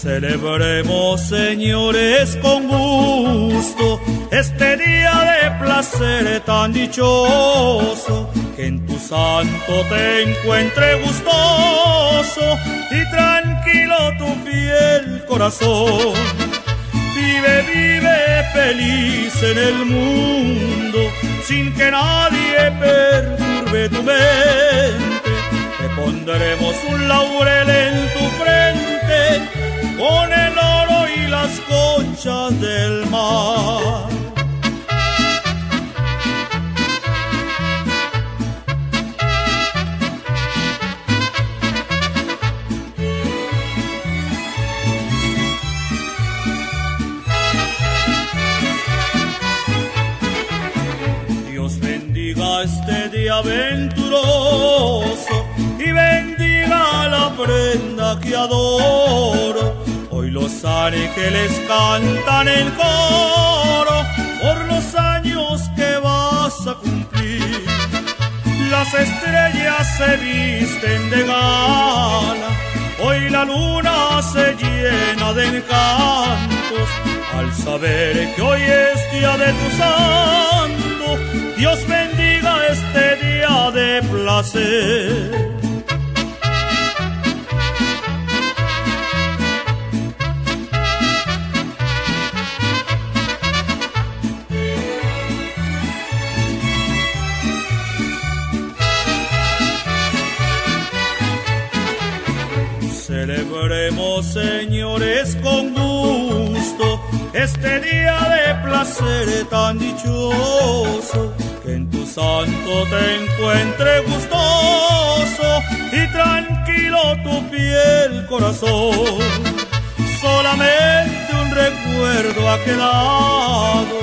Celebremos, señores, con gusto este día de placer tan dichoso, que en tu santo te encuentre gustoso y tranquilo tu fiel corazón. Vive, vive feliz en el mundo, sin que nadie perturbe tu mente. Te pondremos un laurel en tu frente, con el oro y las conchas del mar. Dios bendiga este día venturoso y bendiga la prenda que adoro. Hoy los ángeles cantan en coro por los años que vas a cumplir. Las estrellas se visten de gala, hoy la luna se llena de encantos al saber que hoy es día de tu santo. Dios bendiga este día de placer. Celebremos, señores, con gusto este día de placer tan dichoso, que en tu santo te encuentre gustoso y tranquilo tu fiel corazón. Solamente un recuerdo ha quedado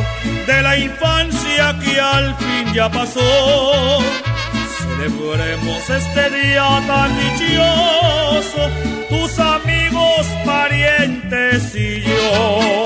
de la infancia que al fin ya pasó. Celebremos este día tan dichoso, tus amigos, parientes y yo.